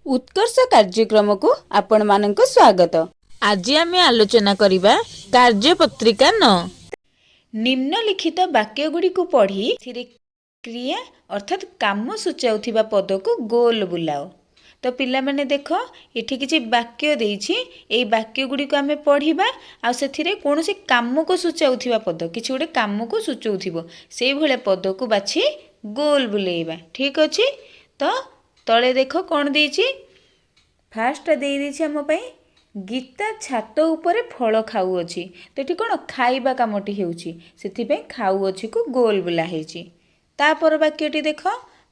उत्कर्ष कार्यक्रम को आपण मानक स्वागत। आज आम आलोचना करिबा कार्यपत्रिका न निम्नलिखित वाक्य गुड़ी को पढ़ी क्रिया अर्थात काम सूचाउथिबा पद को गोल बुलाओ। तो पिला माने देख एठी किछि वाक्य देइछि एई वाक्य गुड़ी को आमे पढ़िबा आ सेथिरे कोनोसी काम को सूचाउथिबा पद किछि गोटे काम को सूचाउथिबो सेई भले पद को बाछि गोल बुलेइबा। ठीक अछि। तो तले देख कोन देइछि फास्ट देइ देइछि हम पई गीता छात उपरे फल खाऊ अछि। तो एठी कोन खाइबा कामटी हेउछि सेथि पे खाऊ अछि को गोल बुला हेछि। तापर वाक्यटी देख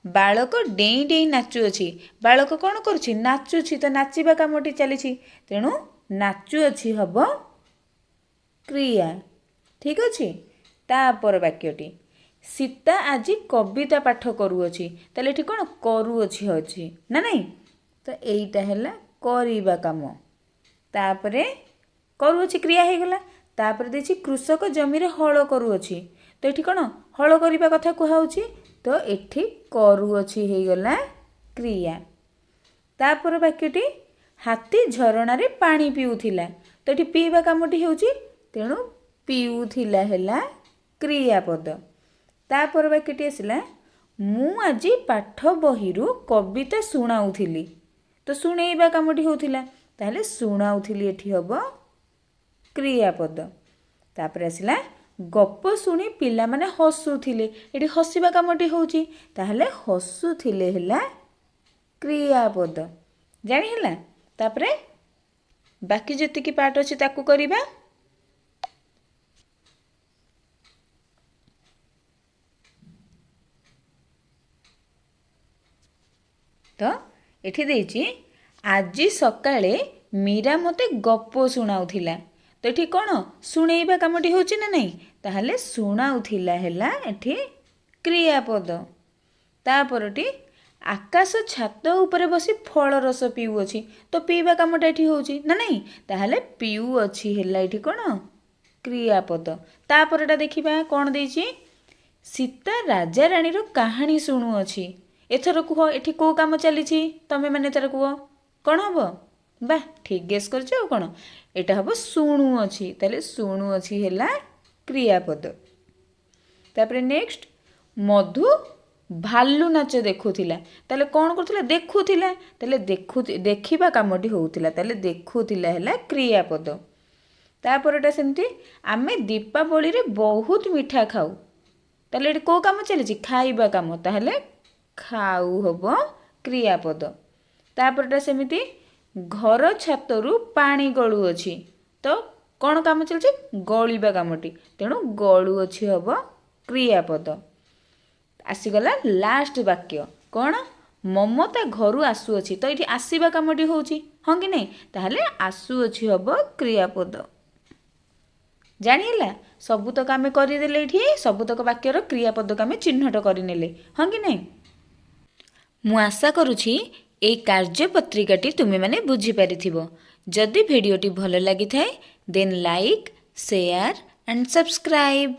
बालक डेई डेई नाचु अछि। बालक कोन करूछि नाचुछि। तो नाचिबा कामटी चलीछि तेणु नाचु अछि हबो क्रिया। ठीक अछि। तापर वाक्यटी सीता आज कविता पाठ करू अछि। ताले एठी कोन करू अछि ना नहीं। तो एईटा हैला करिबा काम। तापरे करू अछि क्रिया हे गला। तापर देछि कृषक जमी रे हळ करू अछि। तो एठी कोन हळ करिबा कथा कुहाउछि। तो एठी करू अछि हे गला क्रिया। तापर वाक्यटी हाथी झरणा रे पानी पिउथिला। तो एठी पीबा कामटी हेउछि तेणु पिउथिला हैला क्रियापद। तापर वाक्यटी आसिला मु आजी पाठ बहिरु कविता सुनाउथिली। तो सुनेइबा कामटी होउथिला ताहले सुनाउथिली एठी हबो क्रियापद। तापर आसिला गप सुनी पिला माने हसुथिले। एठी हसिबा कामटी होउची ताहले हसुथिले हैला क्रियापद। जानि हैला। तापरे बाकी जतिकी पाठ अछि ताकू करिबा। तो एठी देइछि आजी सकाळे मीरा मते गप सुनाउथिला। तो एठी कोन सुनेइबा कामटी होउची ना नहीं ताहले सुनाउथिला हैला एठी क्रियापद। तापरटी आकाश छात उपरे बसी फल रस पिउ अछि। तो पीबा कामटा एठी होउची ना नहीं ताहले पिउ अछि हैला एठी कोन क्रियापद। तापरटा देखिबा कोन देइछि सीता राजा रानी रो कहानी सुनु अछि। एथर कुह एठी को काम चलीछि तमे माने एथर कुह कोन हबो बा ठीक गेस करछ आ कोन एटा हबो सुनु अछि। ताले सुनु अछि हैला क्रियापद। तापरे नेक्स्ट मधु भालू नाच देखुथिला। ताले कोन करथिला देखुथिला। ताले देखिबा कामटी होउथिला ताले देखुथिला हैला क्रियापद। तापरटा सेमती आमे दीपावली रे बहुत मिठा खाऊ। ताले एठी को काम चलीछि खाइबा काम ताहले खाऊ हबो क्रियापद। तापरटा सेमिति घर छातरू पानी गळू अछि। तो कोन काम चलछि गळीबा कामटी तेणु गळू अछि हबो क्रियापद। आसीगला लास्ट वाक्य कोन ममता घरु आसु अछि। तो एठी आसीबा कामटी होउछि हां कि नहीं ताहले आसु अछि हबो क्रियापद। जानिला सबुतक आमे करि देले एठी सबुतक वाक्यर क्रियापद आमे चिन्हट करि नेले हां कि नहीं। मु आशा करूछि ए कार्यपत्रिकाटी तुमे माने बुझी पारिथिबो। जदि भिडियोटी भलो लागि थाए then like share and subscribe.